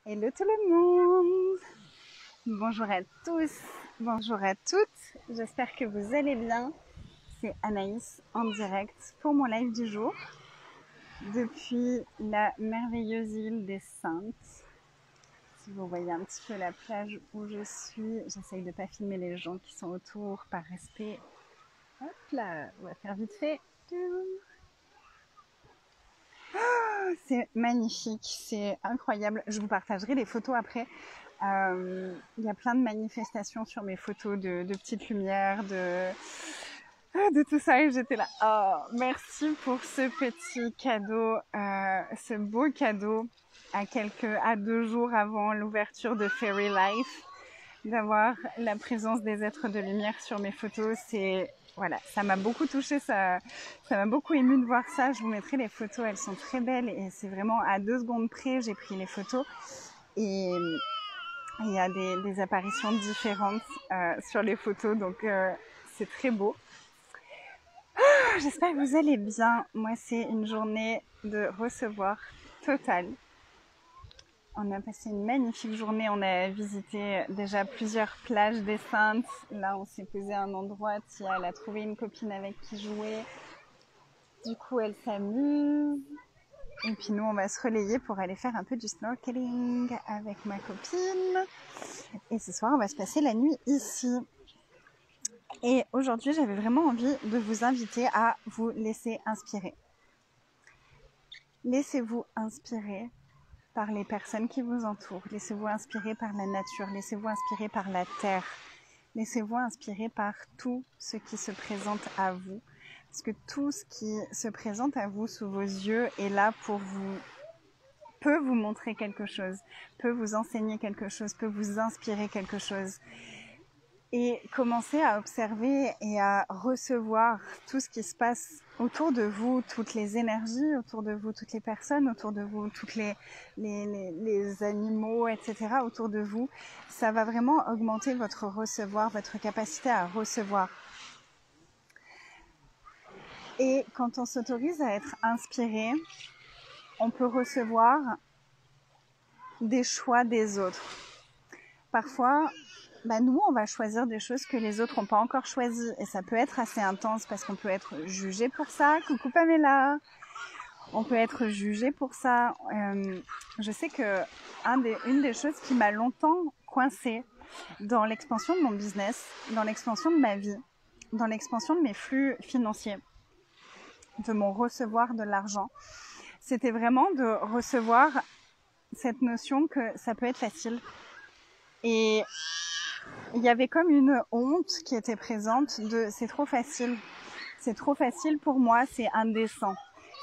Hello tout le monde. Bonjour à tous, bonjour à toutes. J'espère que vous allez bien. C'est Anaïs en direct pour mon live du jour depuis la merveilleuse île des Saintes. Si vous voyez un petit peu la plage où je suis, j'essaye de ne pas filmer les gens qui sont autour par respect. Hop là, on va faire vite fait. C'est magnifique, c'est incroyable. Je vous partagerai les photos après. Il y a plein de manifestations sur mes photos de petites lumières, de tout ça. Et j'étais là, oh, merci pour ce petit cadeau, ce beau cadeau à 2 jours avant l'ouverture de Fairy Life. D'avoir la présence des êtres de lumière sur mes photos, voilà, ça m'a beaucoup touchée, ça m'a beaucoup émue de voir ça. Je vous mettrai les photos, elles sont très belles et c'est vraiment à 2 secondes près, j'ai pris les photos et il y a des apparitions différentes sur les photos, donc c'est très beau. J'espère que vous allez bien. Moi, c'est une journée de recevoir totale. On a passé une magnifique journée, on a visité déjà plusieurs plages des Saintes. Là, on s'est posé à un endroit, Tia, elle a trouvé une copine avec qui jouer. Du coup, elle s'amuse. Et puis nous, on va se relayer pour aller faire un peu du snorkeling avec ma copine. Et ce soir, on va se passer la nuit ici. Et aujourd'hui, j'avais vraiment envie de vous inviter à vous laisser inspirer. Laissez-vous inspirer par les personnes qui vous entourent. Laissez-vous inspirer par la nature, laissez-vous inspirer par la terre, laissez-vous inspirer par tout ce qui se présente à vous. Parce que tout ce qui se présente à vous sous vos yeux est là pour vous, peut vous montrer quelque chose, peut vous enseigner quelque chose, peut vous inspirer quelque chose. Et commencez à observer et à recevoir tout ce qui se passe autour de vous, toutes les énergies autour de vous, toutes les personnes autour de vous, toutes les animaux, etc. autour de vous. Ça va vraiment augmenter votre recevoir, votre capacité à recevoir. Et quand on s'autorise à être inspiré, on peut recevoir des choix des autres. Parfois, nous, on va choisir des choses que les autres n'ont pas encore choisies. Et ça peut être assez intense parce qu'on peut être jugé pour ça. Coucou Pamela. On peut être jugé pour ça. Je sais que une des choses qui m'a longtemps coincée dans l'expansion de mon business, dans l'expansion de ma vie, dans l'expansion de mes flux financiers, de mon recevoir de l'argent, c'était vraiment de recevoir cette notion que ça peut être facile. Et il y avait comme une honte qui était présente de c'est trop facile pour moi, c'est indécent.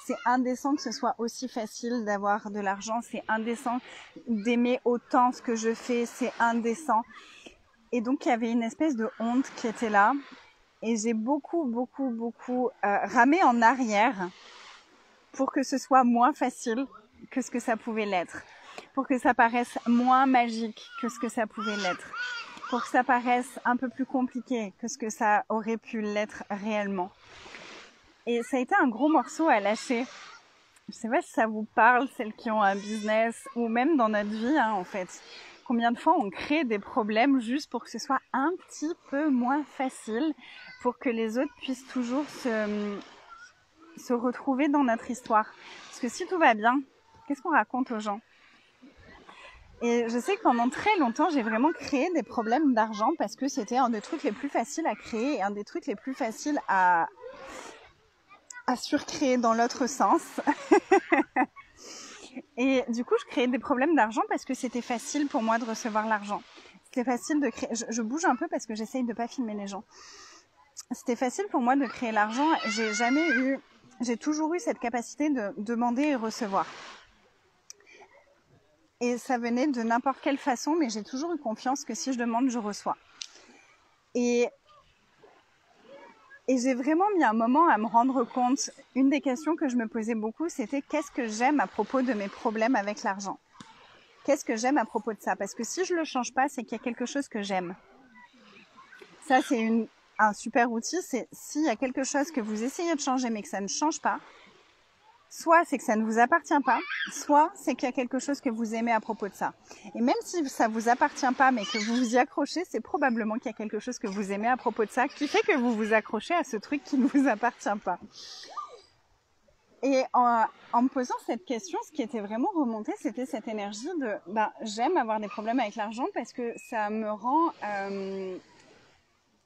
C'est indécent que ce soit aussi facile d'avoir de l'argent, c'est indécent d'aimer autant ce que je fais, c'est indécent. Et donc il y avait une espèce de honte qui était là et j'ai beaucoup ramé en arrière pour que ce soit moins facile que ce que ça pouvait l'être, pour que ça paraisse moins magique que ce que ça pouvait l'être, pour que ça paraisse un peu plus compliqué que ce que ça aurait pu l'être réellement. Et ça a été un gros morceau à lâcher. Je sais pas si ça vous parle, celles qui ont un business, ou même dans notre vie, en fait. Combien de fois on crée des problèmes juste pour que ce soit un petit peu moins facile, pour que les autres puissent toujours se retrouver dans notre histoire. Parce que si tout va bien, qu'est-ce qu'on raconte aux gens ? Et je sais que pendant très longtemps, j'ai vraiment créé des problèmes d'argent parce que c'était un des trucs les plus faciles à créer et un des trucs les plus faciles à surcréer dans l'autre sens. Et du coup, je créais des problèmes d'argent parce que c'était facile pour moi de recevoir l'argent. C'était facile de créer... Je bouge un peu parce que j'essaye de pas filmer les gens. C'était facile pour moi de créer l'argent. J'ai toujours eu cette capacité de demander et recevoir. Et ça venait de n'importe quelle façon, mais j'ai toujours eu confiance que si je demande, je reçois. Et j'ai vraiment mis un moment à me rendre compte. Une des questions que je me posais beaucoup, c'était qu'est-ce que j'aime à propos de mes problèmes avec l'argent ? Qu'est-ce que j'aime à propos de ça ? Parce que si je le change pas, c'est qu'il y a quelque chose que j'aime. Ça, c'est un super outil. C'est s'il y a quelque chose que vous essayez de changer mais que ça ne change pas, soit c'est que ça ne vous appartient pas, soit c'est qu'il y a quelque chose que vous aimez à propos de ça. Et même si ça vous appartient pas, mais que vous vous y accrochez, c'est probablement qu'il y a quelque chose que vous aimez à propos de ça, qui fait que vous vous accrochez à ce truc qui ne vous appartient pas. Et en me posant cette question, ce qui était vraiment remonté, c'était cette énergie de j'aime avoir des problèmes avec l'argent parce que ça me rend...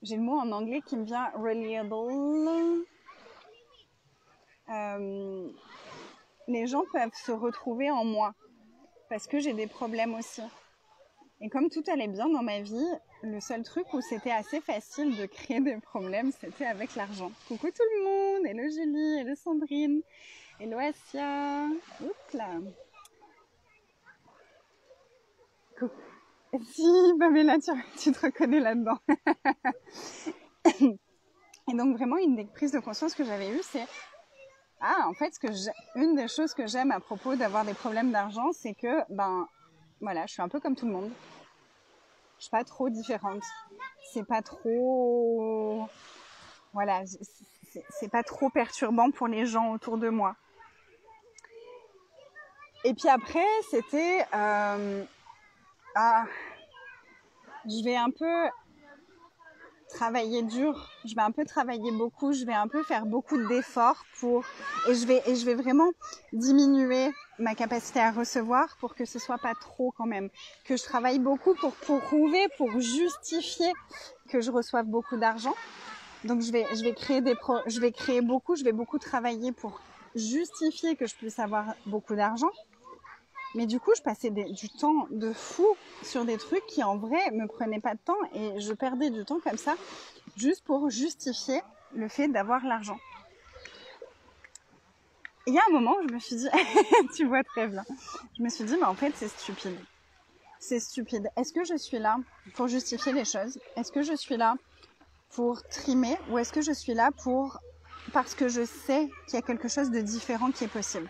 j'ai le mot en anglais qui me vient, reliable. Les gens peuvent se retrouver en moi parce que j'ai des problèmes aussi. Et comme tout allait bien dans ma vie, le seul truc où c'était assez facile de créer des problèmes, c'était avec l'argent. Coucou tout le monde, hello Julie, hello Sandrine, hello Asia, oups là. Coucou. Si, Pamela, tu te reconnais là-dedans. Et donc vraiment, une des prises de conscience que j'avais eues, c'est en fait, une des choses que j'aime à propos d'avoir des problèmes d'argent, c'est que, voilà, je suis un peu comme tout le monde. Je suis pas trop différente. C'est pas trop... Voilà, c'est pas trop perturbant pour les gens autour de moi. Et puis après, c'était... je vais un peu travailler dur, je vais un peu travailler beaucoup, je vais un peu faire beaucoup d'efforts et je vais vraiment diminuer ma capacité à recevoir pour que ce soit pas trop quand même, que je travaille beaucoup pour prouver, pour justifier que je reçoive beaucoup d'argent. Donc je vais beaucoup travailler pour justifier que je puisse avoir beaucoup d'argent. Mais du coup, je passais du temps de fou sur des trucs qui, en vrai, me prenaient pas de temps et je perdais du temps comme ça, juste pour justifier le fait d'avoir l'argent. Et il y a un moment où je me suis dit, tu vois très bien, je me suis dit, mais en fait, c'est stupide. C'est stupide. Est-ce que je suis là pour justifier les choses? Est-ce que je suis là pour trimer? Ou est-ce que je suis là parce que je sais qu'il y a quelque chose de différent qui est possible?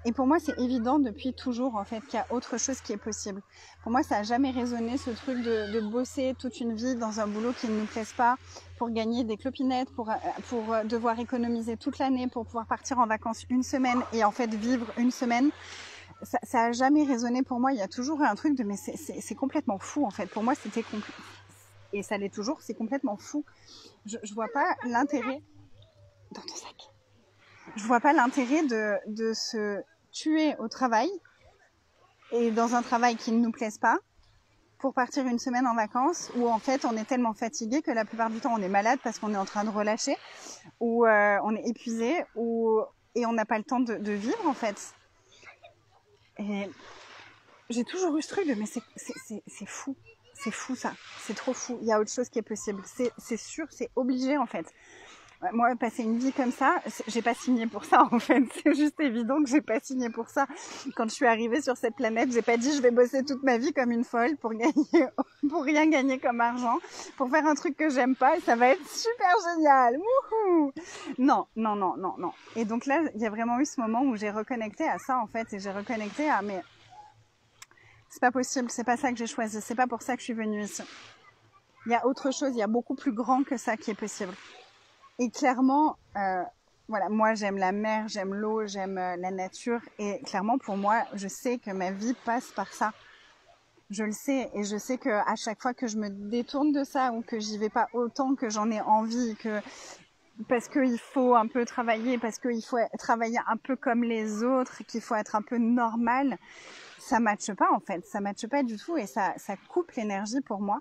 Et pour moi, c'est évident depuis toujours, en fait, qu'il y a autre chose qui est possible. Pour moi, ça n'a jamais résonné, ce truc de bosser toute une vie dans un boulot qui ne nous plaise pas, pour gagner des clopinettes, pour devoir économiser toute l'année, pour pouvoir partir en vacances une semaine et en fait vivre une semaine. Ça n'a jamais résonné pour moi. Il y a toujours eu un truc de mais c'est complètement fou, en fait. Pour moi, c'était et ça l'est toujours, c'est complètement fou. Je vois pas l'intérêt dans ton sac. Je vois pas l'intérêt de se tuer au travail et dans un travail qui ne nous plaise pas pour partir une semaine en vacances où en fait on est tellement fatigué que la plupart du temps on est malade parce qu'on est en train de relâcher ou on est épuisé et on n'a pas le temps de vivre en fait. Et j'ai toujours eu ce truc de mais c'est fou. C'est fou ça. C'est trop fou. Il y a autre chose qui est possible. C'est sûr, c'est obligé en fait. Moi, passer une vie comme ça, j'ai pas signé pour ça en fait. C'est juste évident que j'ai pas signé pour ça. Quand je suis arrivée sur cette planète, j'ai pas dit je vais bosser toute ma vie comme une folle pour rien gagner comme argent, pour faire un truc que j'aime pas et ça va être super génial. Wouhou! Non. Et donc là, il y a vraiment eu ce moment où j'ai reconnecté à ça en fait et j'ai reconnecté à mais c'est pas possible, c'est pas ça que j'ai choisi, c'est pas pour ça que je suis venue ici. Il y a autre chose, il y a beaucoup plus grand que ça qui est possible. Et clairement, voilà, moi j'aime la mer, j'aime l'eau, j'aime la nature. Et clairement pour moi, je sais que ma vie passe par ça. Je le sais et je sais que à chaque fois que je me détourne de ça ou que j'y vais pas autant que j'en ai envie, parce qu'il faut un peu travailler, parce qu'il faut travailler un peu comme les autres, qu'il faut être un peu normal, ça matche pas en fait. Ça matche pas du tout et ça coupe l'énergie pour moi.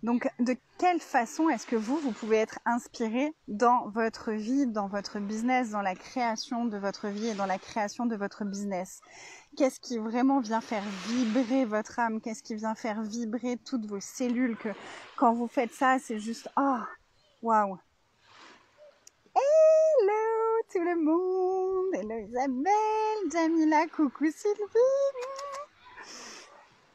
Donc, de quelle façon est-ce que vous pouvez être inspiré dans votre vie, dans votre business, dans la création de votre vie et dans la création de votre business? Qu'est-ce qui vraiment vient faire vibrer votre âme? Qu'est-ce qui vient faire vibrer toutes vos cellules que quand vous faites ça, c'est juste waouh! Hello tout le monde! Hello Isabelle, Jamila, coucou Sylvie!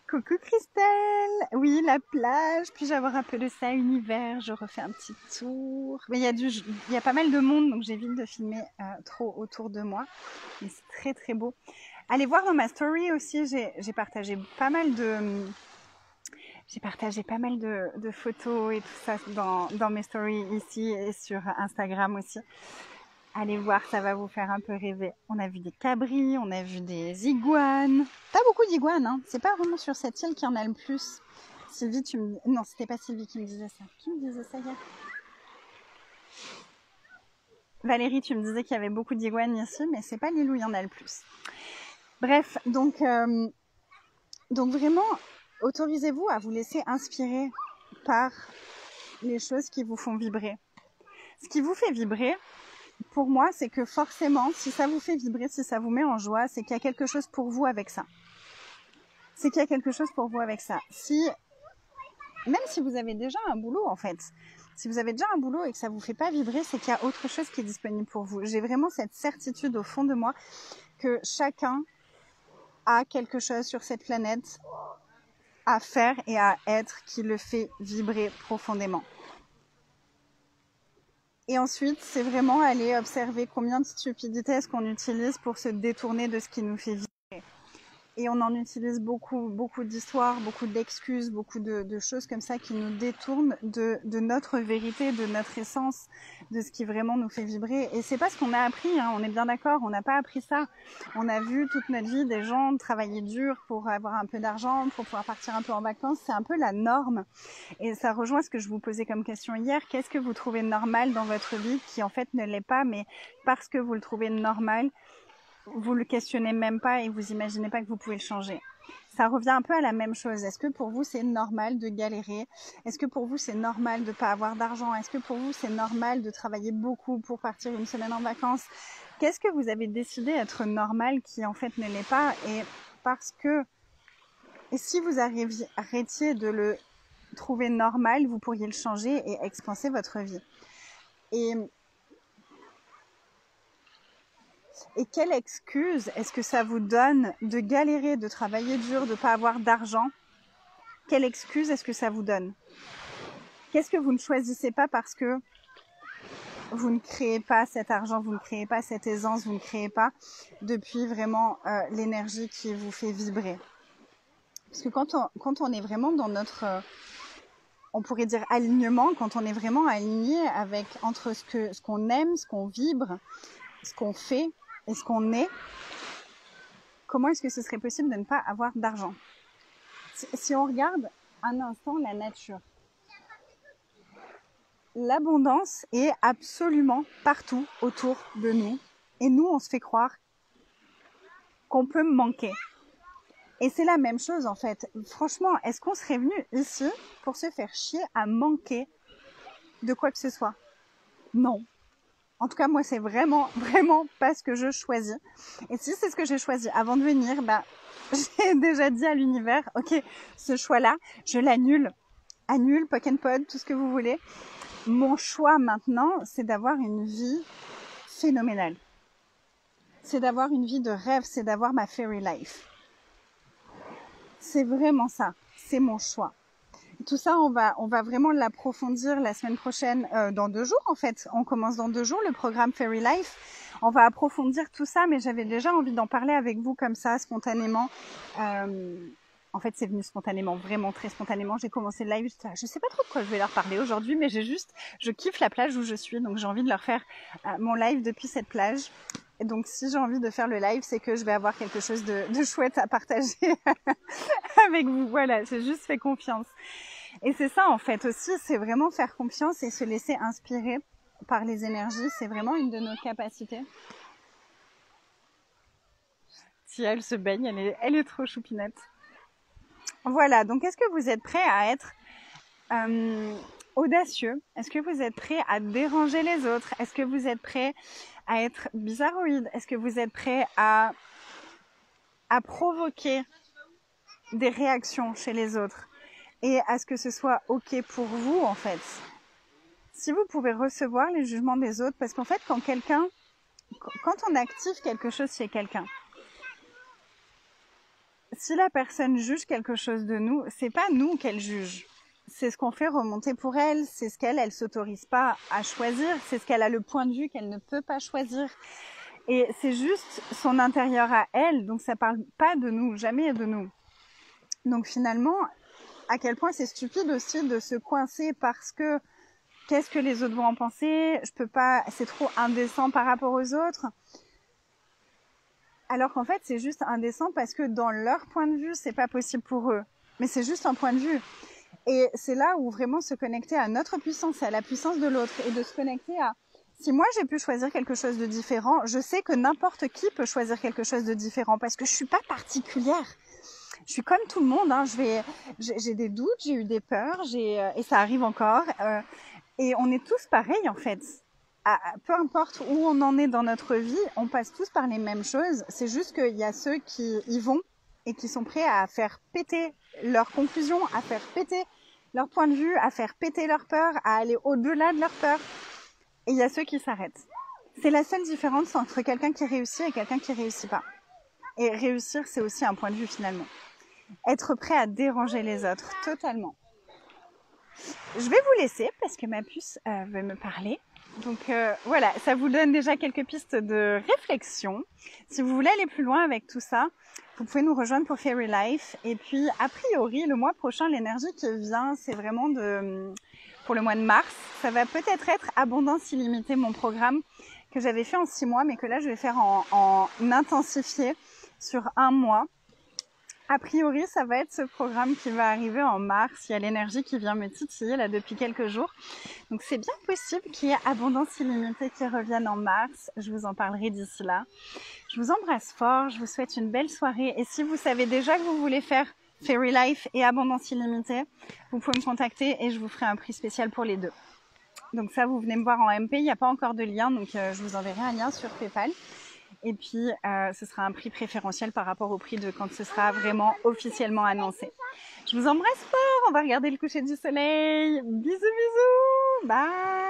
Coucou Christelle, oui la plage, puis-je avoir un peu de ça univers, je refais un petit tour. Mais il y a pas mal de monde donc j'évite de filmer trop autour de moi, mais c'est très très beau. Allez voir dans ma story aussi, j'ai partagé pas mal de photos et tout ça dans mes stories ici et sur Instagram aussi. Allez voir, ça va vous faire un peu rêver. On a vu des cabris, on a vu des iguanes. Pas beaucoup d'iguanes, hein. C'est pas vraiment sur cette île qu'il y en a le plus. Sylvie, tu me... Non, c'était pas Sylvie qui me disait ça. Qui me disait ça hier? Valérie, tu me disais qu'il y avait beaucoup d'iguanes ici, mais c'est pas l'île où il y en a le plus. Bref, donc vraiment, autorisez-vous à vous laisser inspirer par les choses qui vous font vibrer. Ce qui vous fait vibrer, pour moi, c'est que forcément, si ça vous fait vibrer, si ça vous met en joie, c'est qu'il y a quelque chose pour vous avec ça. C'est qu'il y a quelque chose pour vous avec ça. Même si vous avez déjà un boulot, en fait, si vous avez déjà un boulot et que ça vous fait pas vibrer, c'est qu'il y a autre chose qui est disponible pour vous. J'ai vraiment cette certitude au fond de moi que chacun a quelque chose sur cette planète à faire et à être qui le fait vibrer profondément. Et ensuite, c'est vraiment aller observer combien de stupidités est-ce qu'on utilise pour se détourner de ce qui nous fait vibrer. Et on en utilise beaucoup d'histoires, beaucoup d'excuses, beaucoup de choses comme ça qui nous détournent de notre vérité, de notre essence, de ce qui vraiment nous fait vibrer. Et c'est pas ce qu'on a appris, hein, on est bien d'accord, on n'a pas appris ça. On a vu toute notre vie des gens travailler dur pour avoir un peu d'argent, pour pouvoir partir un peu en vacances. C'est un peu la norme. Et ça rejoint ce que je vous posais comme question hier. Qu'est-ce que vous trouvez normal dans votre vie qui en fait ne l'est pas, mais parce que vous le trouvez normal, vous le questionnez même pas et vous imaginez pas que vous pouvez le changer. Ça revient un peu à la même chose. Est-ce que pour vous c'est normal de galérer? Est-ce que pour vous c'est normal de pas avoir d'argent? Est-ce que pour vous c'est normal de travailler beaucoup pour partir une semaine en vacances? Qu'est-ce que vous avez décidé être normal qui en fait ne l'est pas? Et parce que, et si vous arrêtiez de le trouver normal, vous pourriez le changer et expanser votre vie. Et quelle excuse est-ce que ça vous donne de galérer, de travailler dur, de ne pas avoir d'argent? Quelle excuse est-ce que ça vous donne? Qu'est-ce que vous ne choisissez pas parce que vous ne créez pas cet argent, vous ne créez pas cette aisance, vous ne créez pas depuis vraiment l'énergie qui vous fait vibrer? Parce que quand on est vraiment dans notre, on pourrait dire alignement, quand on est vraiment aligné avec entre ce qu'on aime, ce qu'on vibre, ce qu'on fait et ce qu'on est, comment est-ce que ce serait possible de ne pas avoir d'argent? Si on regarde un instant la nature, l'abondance est absolument partout autour de nous. Et nous, on se fait croire qu'on peut manquer. Et c'est la même chose en fait. Franchement, est-ce qu'on serait venu ici pour se faire chier à manquer de quoi que ce soit? Non. En tout cas, moi, c'est vraiment pas ce que je choisis. Et si c'est ce que j'ai choisi avant de venir, j'ai déjà dit à l'univers, ok, ce choix-là, je l'annule. Annule, poke and pod, tout ce que vous voulez. Mon choix maintenant, c'est d'avoir une vie phénoménale. C'est d'avoir une vie de rêve, c'est d'avoir ma fairy life. C'est vraiment ça, c'est mon choix. Tout ça, on va vraiment l'approfondir la semaine prochaine, dans 2 jours en fait. On commence dans 2 jours le programme Fairy Life. On va approfondir tout ça, mais j'avais déjà envie d'en parler avec vous comme ça, spontanément. En fait, c'est venu spontanément, vraiment très spontanément. J'ai commencé le live, je sais pas trop de quoi je vais leur parler aujourd'hui, mais je kiffe la plage où je suis, donc j'ai envie de leur faire mon live depuis cette plage. Et donc, si j'ai envie de faire le live, c'est que je vais avoir quelque chose de chouette à partager avec vous. Voilà, j'ai juste fait confiance. Et c'est ça, en fait, aussi, c'est vraiment faire confiance et se laisser inspirer par les énergies. C'est vraiment une de nos capacités. Si elle se baigne, elle est trop choupinette. Voilà, donc est-ce que vous êtes prêts à être audacieux? Est-ce que vous êtes prêts à déranger les autres? Est-ce que vous êtes prêts à être bizarroïde? Est-ce que vous êtes prêts à provoquer des réactions chez les autres et à ce que ce soit ok pour vous en fait? Si vous pouvez recevoir les jugements des autres, parce qu'en fait quand on active quelque chose chez quelqu'un, si la personne juge quelque chose de nous, c'est pas nous qu'elle juge. C'est ce qu'on fait remonter pour elle, c'est ce qu'elle s'autorise pas à choisir, c'est ce qu'elle a le point de vue qu'elle ne peut pas choisir. Et c'est juste son intérieur à elle, donc ça parle pas de nous, jamais de nous. Donc finalement, à quel point c'est stupide aussi de se coincer parce que qu'est-ce que les autres vont en penser, je peux pas, c'est trop indécent par rapport aux autres. Alors qu'en fait, c'est juste indécent parce que dans leur point de vue, c'est pas possible pour eux. Mais c'est juste un point de vue. Et c'est là où vraiment se connecter à notre puissance et à la puissance de l'autre et de se connecter à... Si moi j'ai pu choisir quelque chose de différent, je sais que n'importe qui peut choisir quelque chose de différent parce que je suis pas particulière. Je suis comme tout le monde, hein. J'ai des doutes, j'ai eu des peurs, et ça arrive encore. Et on est tous pareils en fait. Peu importe où on en est dans notre vie, on passe tous par les mêmes choses. C'est juste qu'il y a ceux qui y vont et qui sont prêts à faire péter leurs conclusions, à faire péter leur point de vue, à faire péter leur peur, à aller au-delà de leur peur. Et il y a ceux qui s'arrêtent. C'est la seule différence entre quelqu'un qui réussit et quelqu'un qui réussit pas. Et réussir, c'est aussi un point de vue finalement. Être prêt à déranger les autres, totalement. Je vais vous laisser parce que ma puce veut me parler. Donc voilà, ça vous donne déjà quelques pistes de réflexion. Si vous voulez aller plus loin avec tout ça, vous pouvez nous rejoindre pour Fairy Life. Et puis, a priori, le mois prochain, l'énergie qui vient, c'est vraiment pour le mois de mars. Ça va peut-être être Abondance Illimitée, mon programme que j'avais fait en 6 mois, mais que là, je vais faire en intensifié sur 1 mois. A priori, ça va être ce programme qui va arriver en mars. Il y a l'énergie qui vient me titiller là depuis quelques jours. Donc c'est bien possible qu'il y ait Abondance Illimitée qui revienne en mars. Je vous en parlerai d'ici là. Je vous embrasse fort. Je vous souhaite une belle soirée. Et si vous savez déjà que vous voulez faire Fairy Life et Abondance Illimitée, vous pouvez me contacter et je vous ferai un prix spécial pour les deux. Donc ça, vous venez me voir en MP. Il n'y a pas encore de lien, donc je vous enverrai un lien sur PayPal. Et puis, ce sera un prix préférentiel par rapport au prix de quand ce sera vraiment officiellement annoncé. Je vous embrasse fort. On va regarder le coucher du soleil. Bisous, bisous. Bye.